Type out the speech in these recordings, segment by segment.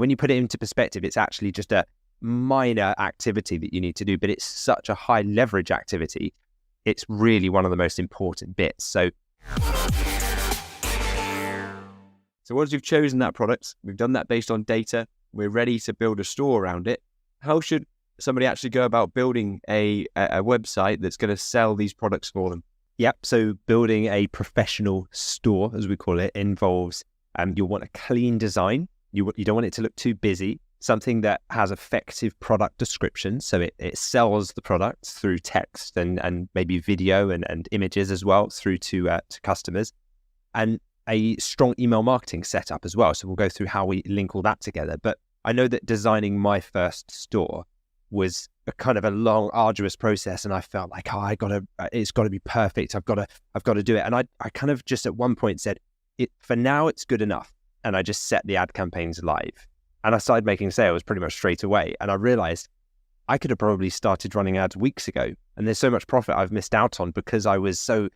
When you put it into perspective, it's actually just a minor activity that you need to do, but it's such a high leverage activity. It's really one of the most important bits. So once you've chosen that product, we've done that based on data, we're ready to build a store around it. How should somebody actually go about building a website that's going to sell these products for them? Yep. So building a professional store, as we call it, involves you'll want a clean design. You don't want it to look too busy. Something that has effective product descriptions, so it sells the product through text and maybe video and images as well through to customers, and a strong email marketing setup as well. So we'll go through how we link all that together. But I know that designing my first store was a kind of a long, arduous process, and I felt like, it's got to be perfect. I've got to do it. And I kind of just at one point said, for now it's good enough, and I just set the ad campaigns live, and I started making sales pretty much straight away. And I realized I could have probably started running ads weeks ago, and there's so much profit I've missed out on because I was so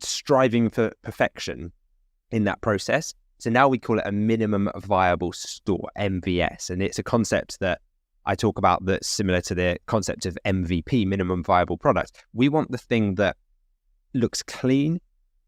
striving for perfection in that process. So now we call it a minimum viable store, MVS, and it's a concept that I talk about that's similar to the concept of MVP, minimum viable product. We want the thing that looks clean,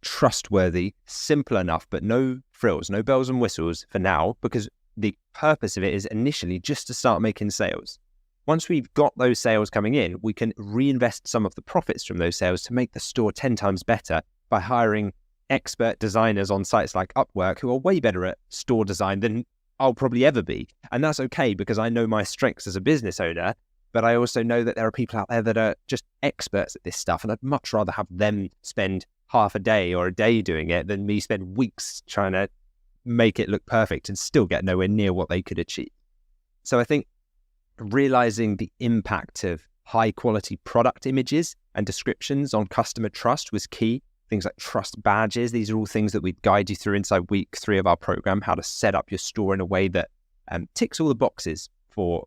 trustworthy, simple enough, but no frills, no bells and whistles for now, because the purpose of it is initially just to start making sales. Once we've got those sales coming in, we can reinvest some of the profits from those sales to make the store 10 times better by hiring expert designers on sites like Upwork who are way better at store design than I'll probably ever be. And that's okay because I know my strengths as a business owner, but I also know that there are people out there that are just experts at this stuff. And I'd much rather have them spend half a day or a day doing it than me spend weeks trying to make it look perfect and still get nowhere near what they could achieve. So I think realizing the impact of high quality product images and descriptions on customer trust was key. Things like trust badges, these are all things that we guide you through inside week 3 of our program, how to set up your store in a way that ticks all the boxes for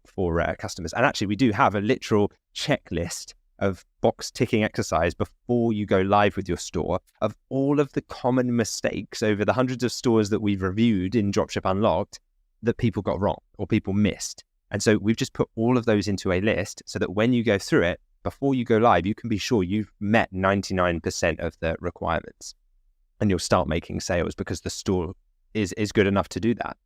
customers. And actually, we do have a literal checklist of box ticking exercise before you go live with your store of all of the common mistakes over the hundreds of stores that we've reviewed in Dropship Unlocked that people got wrong or people missed. And so we've just put all of those into a list so that when you go through it, before you go live, you can be sure you've met 99% of the requirements, and you'll start making sales because the store is good enough to do that.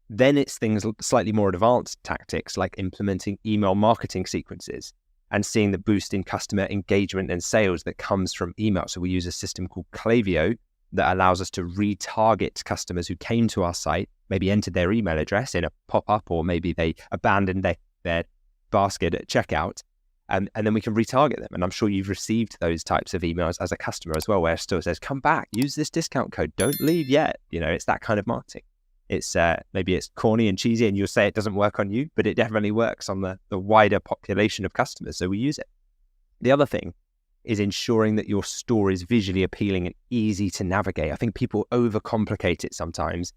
Then it's things slightly more advanced tactics like implementing email marketing sequences and seeing the boost in customer engagement and sales that comes from email. So we use a system called Klaviyo that allows us to retarget customers who came to our site, maybe entered their email address in a pop-up, or maybe they abandoned their basket at checkout. And then we can retarget them. And I'm sure you've received those types of emails as a customer as well, where it still says, come back, use this discount code, don't leave yet. It's that kind of marketing. It's maybe it's corny and cheesy and you'll say it doesn't work on you, but it definitely works on the wider population of customers. So we use it. The other thing is ensuring that your store is visually appealing and easy to navigate. I think people overcomplicate it sometimes,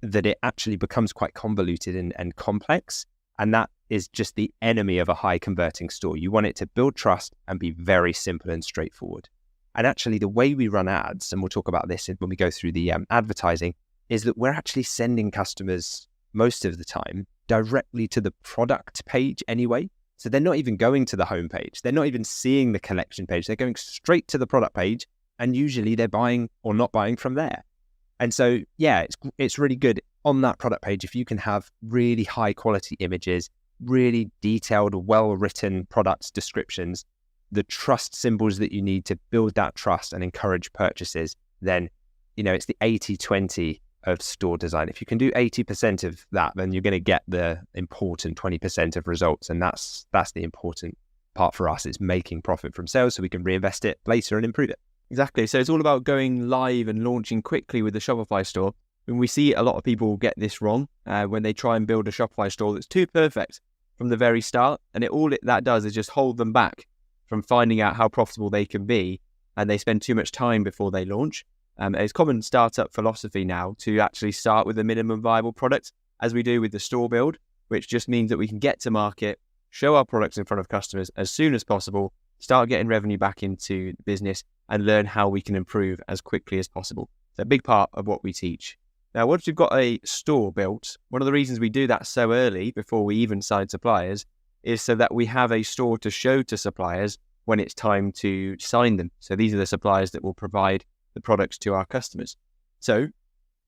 that it actually becomes quite convoluted and complex. And that is just the enemy of a high converting store. You want it to build trust and be very simple and straightforward. And actually the way we run ads, and we'll talk about this when we go through the advertising, is that we're actually sending customers most of the time directly to the product page anyway. So they're not even going to the homepage. They're not even seeing the collection page. They're going straight to the product page, and usually they're buying or not buying from there. And so, yeah, it's really good on that product page if you can have really high quality images, really detailed, well-written product descriptions, the trust symbols that you need to build that trust and encourage purchases. Then, it's the 80-20 of store design. If you can do 80% of that, then you're going to get the important 20% of results. And that's the important part for us, is making profit from sales so we can reinvest it later and improve it. Exactly. So it's all about going live and launching quickly with the Shopify store. And we see a lot of people get this wrong when they try and build a Shopify store that's too perfect from the very start. And that does is just hold them back from finding out how profitable they can be. And they spend too much time before they launch. It's common startup philosophy now to actually start with a minimum viable product, as we do with the store build, which just means that we can get to market, show our products in front of customers as soon as possible, start getting revenue back into the business, and learn how we can improve as quickly as possible. It's a big part of what we teach. Now, once you've got a store built, one of the reasons we do that so early before we even sign suppliers is so that we have a store to show to suppliers when it's time to sign them. So these are the suppliers that will provide the products to our customers. So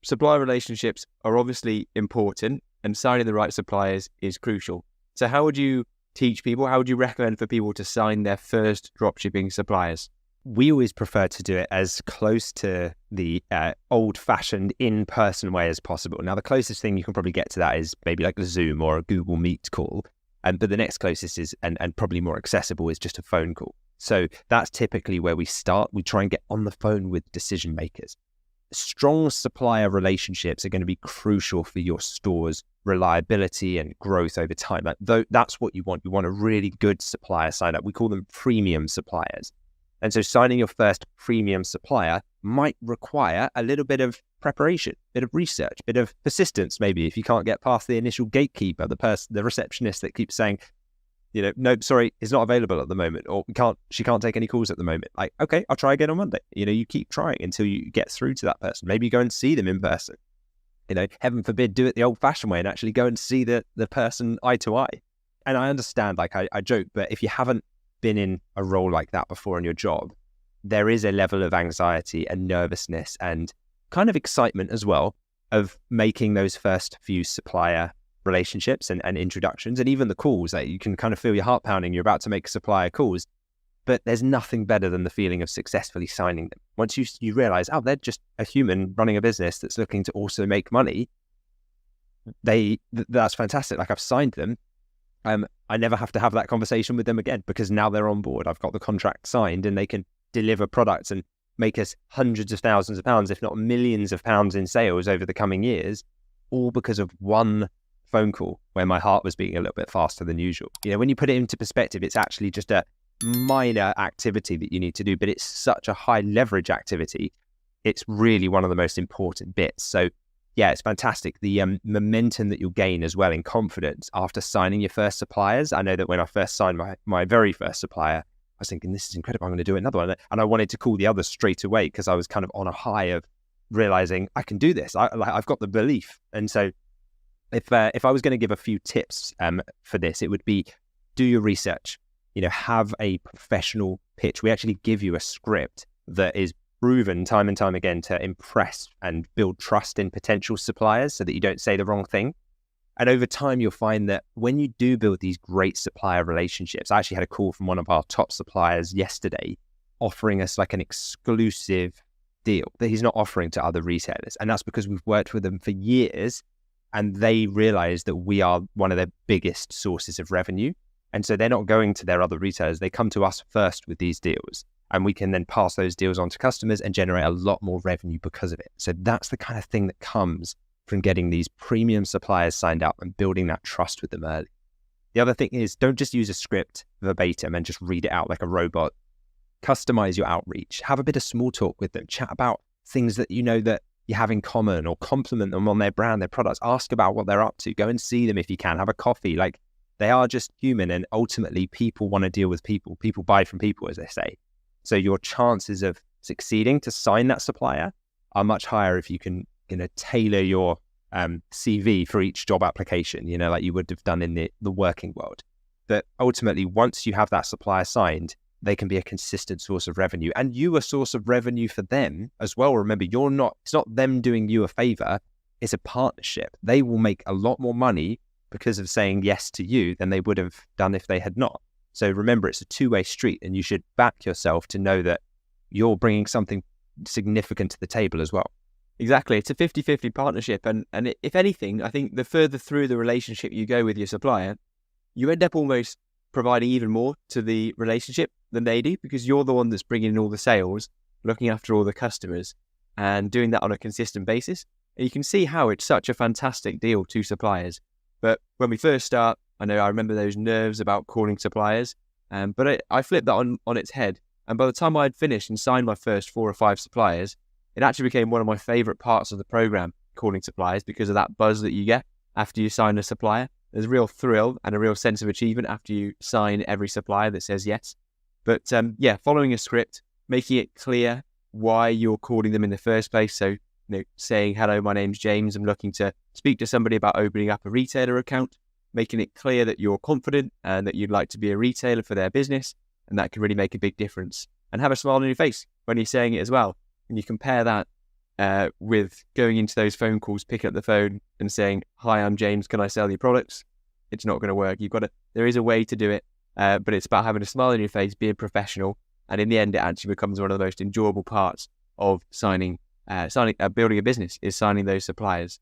supplier relationships are obviously important, and signing the right suppliers is crucial. So how would you teach people, how would you recommend for people to sign their first dropshipping suppliers? We always prefer to do it as close to the old-fashioned in-person way as possible. Now, the closest thing you can probably get to that is maybe like a Zoom or a Google Meet call. But the next closest is, and probably more accessible, is just a phone call. So that's typically where we start. We try and get on the phone with decision makers. Strong supplier relationships are going to be crucial for your store's reliability and growth over time. That's what you want. You want a really good supplier sign up. We call them premium suppliers. And so signing your first premium supplier might require a little bit of preparation, a bit of research, a bit of persistence, maybe, if you can't get past the initial gatekeeper, the receptionist that keeps saying, no, sorry, it's not available at the moment, or she can't take any calls at the moment. Like, okay, I'll try again on Monday. You keep trying until you get through to that person. Maybe you go and see them in person. Heaven forbid, do it the old fashioned way and actually go and see the person eye to eye. And I understand, like I joke, but if you haven't been in a role like that before in your job, there is a level of anxiety and nervousness and kind of excitement as well of making those first few supplier relationships and introductions, and even the calls. That you can kind of feel your heart pounding. You're about to make supplier calls, but there's nothing better than the feeling of successfully signing them. Once you realize, they're just a human running a business that's looking to also make money. That's fantastic. Like, I've signed them. I never have to have that conversation with them again because now they're on board. I've got the contract signed and they can deliver products and make us hundreds of thousands of pounds, if not millions of pounds in sales over the coming years, all because of one phone call where my heart was beating a little bit faster than usual. When you put it into perspective, it's actually just a minor activity that you need to do, but it's such a high leverage activity. It's really one of the most important bits. So yeah, it's fantastic. The momentum that you'll gain as well in confidence after signing your first suppliers. I know that when I first signed my very first supplier, I was thinking, this is incredible, I'm going to do another one. And I wanted to call the others straight away because I was kind of on a high of realizing I can do this. I've got the belief. And so if I was going to give a few tips for this, it would be do your research. Have a professional pitch. We actually give you a script that is proven time and time again to impress and build trust in potential suppliers so that you don't say the wrong thing. And over time, you'll find that when you do build these great supplier relationships, I actually had a call from one of our top suppliers yesterday offering us like an exclusive deal that he's not offering to other retailers. And that's because we've worked with them for years and they realize that we are one of their biggest sources of revenue. And so they're not going to their other retailers. They come to us first with these deals. And we can then pass those deals on to customers and generate a lot more revenue because of it. So that's the kind of thing that comes from getting these premium suppliers signed up and building that trust with them early. The other thing is, don't just use a script verbatim and just read it out like a robot. Customize your outreach. Have a bit of small talk with them. Chat about things that that you have in common, or compliment them on their brand, their products. Ask about what they're up to. Go and see them if you can. Have a coffee. Like, they are just human, and ultimately people want to deal with people. People buy from people, as they say. So your chances of succeeding to sign that supplier are much higher if you can, tailor your CV for each job application, like you would have done in the working world. But ultimately, once you have that supplier signed, they can be a consistent source of revenue, and you a source of revenue for them as well. Remember, it's not them doing you a favor. It's a partnership. They will make a lot more money because of saying yes to you than they would have done if they had not. So remember, it's a two-way street, and you should back yourself to know that you're bringing something significant to the table as well. Exactly. It's a 50-50 partnership. And if anything, I think the further through the relationship you go with your supplier, you end up almost providing even more to the relationship than they do, because you're the one that's bringing in all the sales, looking after all the customers, and doing that on a consistent basis. And you can see how it's such a fantastic deal to suppliers. But when we first start, I remember those nerves about calling suppliers, but I flipped that on its head. And by the time I'd finished and signed my first 4 or 5 suppliers, it actually became one of my favorite parts of the program, calling suppliers, because of that buzz that you get after you sign a supplier. There's a real thrill and a real sense of achievement after you sign every supplier that says yes. But following a script, making it clear why you're calling them in the first place. So, saying, hello, my name's James. I'm looking to speak to somebody about opening up a retailer account, making it clear that you're confident and that you'd like to be a retailer for their business. And that can really make a big difference. And have a smile on your face when you're saying it as well. And you compare that with going into those phone calls, picking up the phone and saying, hi, I'm James, can I sell you products? It's not going to work. There is a way to do it, but it's about having a smile on your face, being professional. And in the end, it actually becomes one of the most enjoyable parts of building a business, is signing those suppliers.